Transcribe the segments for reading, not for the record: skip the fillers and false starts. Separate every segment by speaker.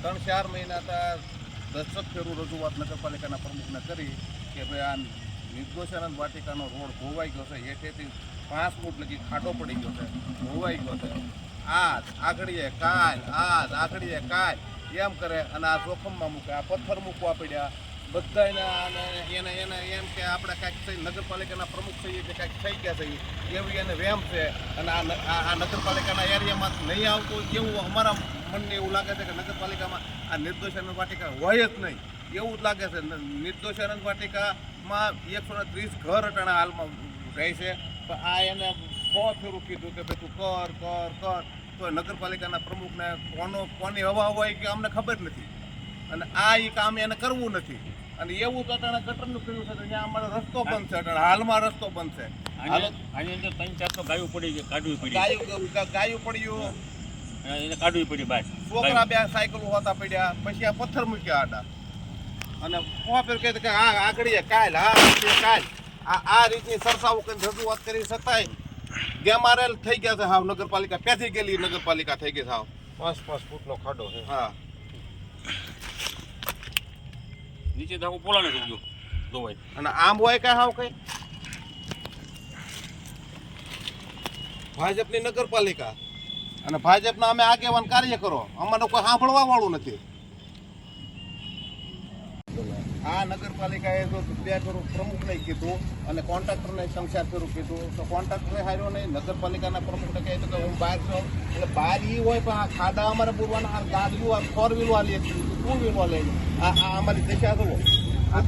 Speaker 1: 3-4 મહિના દસ્તક ફેરું રજૂઆત નગરપાલિકાના પ્રમુખને કરી કે ભાઈ આ નિર્દોષાનંદ વાટિકાનો રોડ ધોવાઈ ગયો છે, હેઠેથી 5 ફૂટ લગી ખાડો પડી ગયો છે, ધોવાઈ ગયો છે, આગળીએ કાલ એમ કરે અને આ જોખમમાં મૂકે, આ પથ્થર મૂકવા પડ્યા બધાને. અને એને એમ કે આપણે કાંઈક નગરપાલિકાના પ્રમુખ થઈએ કે કાંઈક થઈ ગયા છે એવી એને વેમ છે. અને આ નગરપાલિકાના એરિયામાં નહીં આવતું એવું અમારા મનને એવું લાગે છે કે નગરપાલિકામાં આ નિર્દોષાનંદ વાટિકા હોય જ નહીં એવું જ લાગે છે. નિર્દોષાનંદ વાટિકામાં 130 ઘર અટાણા હાલમાં રહે છે, પણ આ એને 100 ફેરું કીધું કે ભાઈ તું કર તો નગરપાલિકાના પ્રમુખને કોની હવા હોય કે અમને ખબર નથી. અને આ એ કામ એને કરવું નથી. અને એવું તો અટાણે ગટરનું કર્યું છે ત્યાં અમારો રસ્તો બંધ છે, અટાણે હાલમાં રસ્તો બંધ છે.
Speaker 2: આની અંદર 3-4 ગાયું પડી કાઢવી પડી,
Speaker 1: ગાયું પડ્યું,
Speaker 2: એને કાઢવી પડી બહાર.
Speaker 1: છોકરા 2 સાયકલો હોતા પડ્યા, પછી આ પથ્થર મૂક્યા આડા. અને ફેર કહે કે આગળીએ કાલ આ રીતની સરસાવું કરીને રજૂઆત કરી છતાંય ગેમારેલ થઈ ગયા છે. હાવ નગરપાલિકા પેથી ગયેલી નગરપાલિકા થઈ ગઈ. હાવ 5 ફૂટનો ખાડો છે. હા,
Speaker 2: નીચે આખું પોલા નથી ગયું ધોવાય.
Speaker 1: અને આમ હોય કે હાવ કઈ ભાજપની નગરપાલિકા અને ભાજપના અમે આગેવાન કાર્યકરો, અમારે કોઈ સાંભળવા વાળું નથી. આ નગરપાલિકાએ જો 2 કરોડ પ્રમુખને કીધું અને કોન્ટ્રાક્ટરને 3-4 ફેરું કીધું તો કોન્ટ્રાક્ટરે હાર્યો નહીં. નગરપાલિકાના પ્રમુખને કહે તો કે હું બહાર છું, એટલે બહાર એ હોય પણ આ ખાડા અમારે પૂરવાના, આ ગાડીઓ, આ 4 વ્હીલો આ લે, 2 વ્હીલો લે, આ અમારી દિશા જુઓ. આ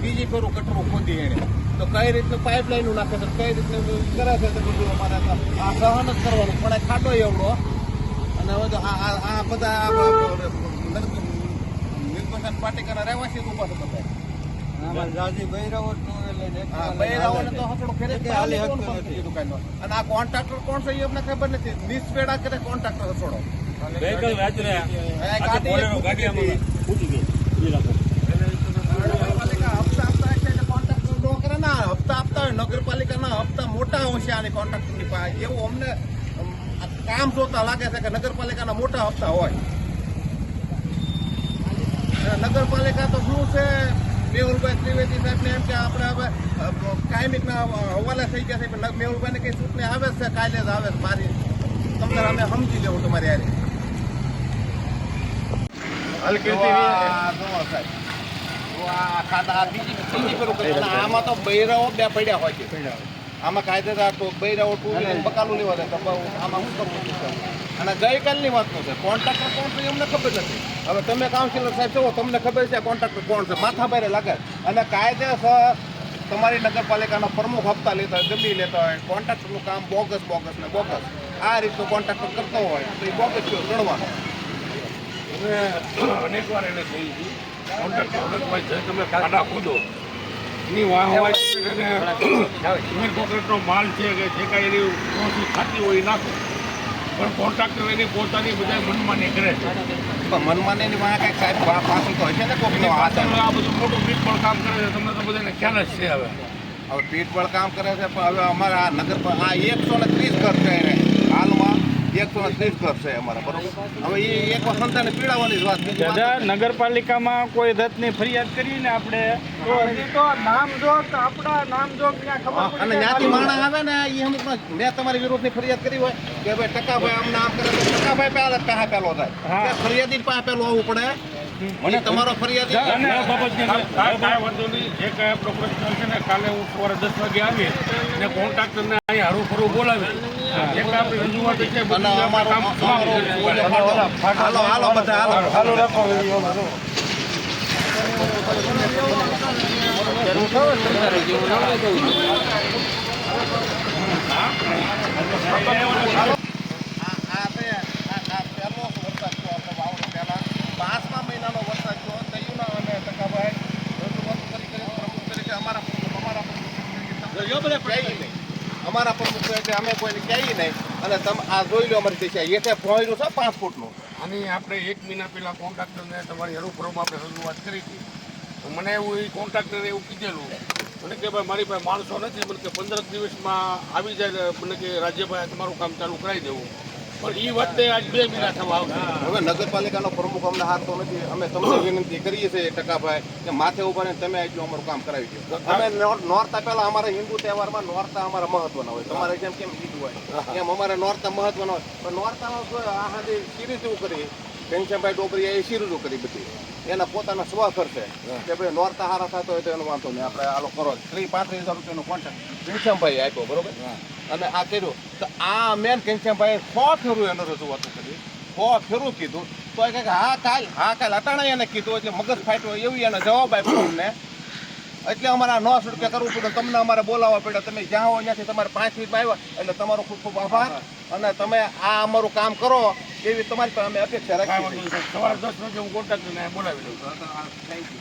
Speaker 1: બીજી ફેરું કટરો ખોદી એને તો કઈ રીતનું પાઇપલાઈન નાખે છે, કઈ રીતનું કરે છે, તો બધું અમારે આ સહન જ કરવાનું. પણ આ ખાડો એવડો અને હવે તો આ બધા નિર્દોષાનંદ વાટિકાના રહેવાસી ઉભા થતા અને આ કોન્ટ્રાક્ટર કોણ છે એ અમને ખબર નથી. નિષ્પેડા કરે કોન્ટ્રાક્ટર હસોડો હપ્તા આપતા હોય નગરપાલિકાના હપ્તા મોટા હશે આની કોન્ટ્રાક્ટરની પાસે, એવું અમને કામ જોતા લાગે છે કે નગરપાલિકાના મોટા હપ્તા હોય. નગરપાલિકા તો શું છે, મેહુલભાઈ ત્રિવેદી સાહેબને એમ કે આપણે હવે કાયમિકના હવાલે થઈ ગયા છે, પણ મેહુલભાઈને કઈ ચૂંટણી આવે છે, કાલે જ આવે છે. મારી તમને અમે સમજી લેવું તમારી યારે આમાં તો બૈરાઓ 2 પડ્યા હોય છે. આમાં કાયદેસર તો બૈરાઓ 2 વ્હીલર બકાલું લેવા જાય તો આમાં શું કરવું? અને ગઈકાલની વાતનું છે. કોન્ટ્રાક્ટર કોણ છે એમને ખબર નથી. હવે તમે કાઉન્સિલર સાહેબ છો, તમને ખબર છે કોન્ટ્રાક્ટર કોણ છે, માથા ભારે લાગે. અને કાયદેસર તમારી નગરપાલિકાનો પ્રમુખ હપ્તા લેતા હોય, જમી લેતા હોય, કોન્ટ્રાક્ટરનું કામ બોગસ ને બોગસ આ રીતનું કોન્ટ્રાક્ટર કરતો હોય તો એ બોગસ ગણવાનું.
Speaker 3: અનેક વાર એને કહી હતી કોન્ટ્રાક્ટર તમે ખાડા ખોદો એની કોન્ટ્રાક્ટનો માલ છે કે જે કાંઈ એની પ્રોસેસ થતી હોય એ નાખો, પણ કોન્ટ્રાક્ટર એની પોતાની બધા મનમાની કરે છે.
Speaker 1: મનમાની વાં કાંઈક સાહેબ પાછળ તો હશે ને કોઈનો હાથ.
Speaker 3: આ બધું મોટું પીઠબળ કામ કરે છે, તમને તો બધાને ખ્યાલ જ છે. હવે
Speaker 1: પીઠબળ કામ કરે છે, પણ હવે અમારા આ 130 ઘર છે એને હાલમાં 130 ઘર છે અમારા, બરોબર. હવે એ એક સંતાને પીડાવવાની જ વાત.
Speaker 4: દાદા, નગરપાલિકામાં કોઈ રથની ફરિયાદ કરીને આપણે તો હજી તો નામજોગ આપણા નામજોગ ત્યાં ખબર
Speaker 1: અને જ્યાંથી માણસ આવે ને એ અમુક મેં તમારી વિરોધની ફરિયાદ કરી હોય કે ભાઈ ટકાભાઈ આમ નામ કરે તો ટકાભાઈ પહેલા પેલો થાય, ફરિયાદી પાસે પેલું આવવું પડે. મને તમારો ફરિયાદી
Speaker 3: જે કઈ આપણો પ્રશ્ન છે ને, કાલે હું સવારે 10 વાગે આવી અને કોન્ટ્રાક્ટરને અહીંયા હરું ફરું બોલાવી એક આપણી રજૂઆત છે.
Speaker 1: હાલો બધા હાલો રાખો. અમારા પ્રમુખ એટલે અમે કોઈને કહીએ નહીં. અને તમે આ જોઈ લો અમારી દિશા હેઠે પહોંચ્યું છે 5 ફૂટનું.
Speaker 3: અને આપણે 1 મહિના પહેલાં કોન્ટ્રાક્ટરને તમારી હરુફરુમાં આપણે રજૂઆત કરી હતી. તો મને એવું એ કોન્ટ્રાક્ટરે એવું કીધેલું મને કે ભાઈ મારી પાસે માણસો નથી, મને કે 15 દિવસમાં આવી જાય, મને કે રાજ્યભાઈ તમારું કામ ચાલુ કરાવી દેવું. પણ એ વખતે આજ 2 મહિના થવા આવશે.
Speaker 1: હવે નગરપાલિકાનો પ્રમુખ અમને હારતો નથી. અમે તમને વિનંતી કરીએ છીએ ટકાભાઈ કે માથે ઉભા રહીને તમે આટલું અમારું કામ કરાવી દો. અમે નોરતા પહેલા અમારા હિન્દુ તહેવારમાં નોરતા અમારા મહત્વના હોય. તમારે જેમ કેમ ઈદ હોય એમ અમારે નોરતા મહત્વના હોય. પણ નોરતામાં આ હાથે સિરીઝ કરી ઘનશ્યામભાઈ ડોબરિયા એ સિરીઝો કરી બધી એના પોતાના સ્વ ખર્ચે કે ભાઈ નોરતા હારા થતો હોય તો એનો વાંધો નહીં આપણે આલો કરો 30-35 હજાર રૂપિયાનો કોન્ટ્રાક્ટ ઘનશ્યામભાઈ આપ્યો બરોબર અને આ કર્યું તો આ મેન ઘનશ્યામભાઈ 100 ફેરું એનો રજૂઆતો કરી 100 ફેરું કીધું તો એ કહે કે હા કાલ અટાણા એને કીધું એટલે મગજ ફાટ્યો એવી એને જવાબ આપ્યો અમને એટલે અમારે 900 રૂપિયા કરવું પડ્યું તમને અમારે બોલાવવા પડ્યા તમે જ્યાં હોય ત્યાંથી તમારે 5 મિનિટ આવ્યા એટલે તમારો ખૂબ ખૂબ આભાર અને તમે આ અમારું કામ કરો એવી તમારી પાસે અમે અપેક્ષા રાખીએ છીએ.
Speaker 3: સવારે 10 વાગે હું કોન્ટ્રાક્ટરને બોલાવી લઉં.
Speaker 1: Thank you.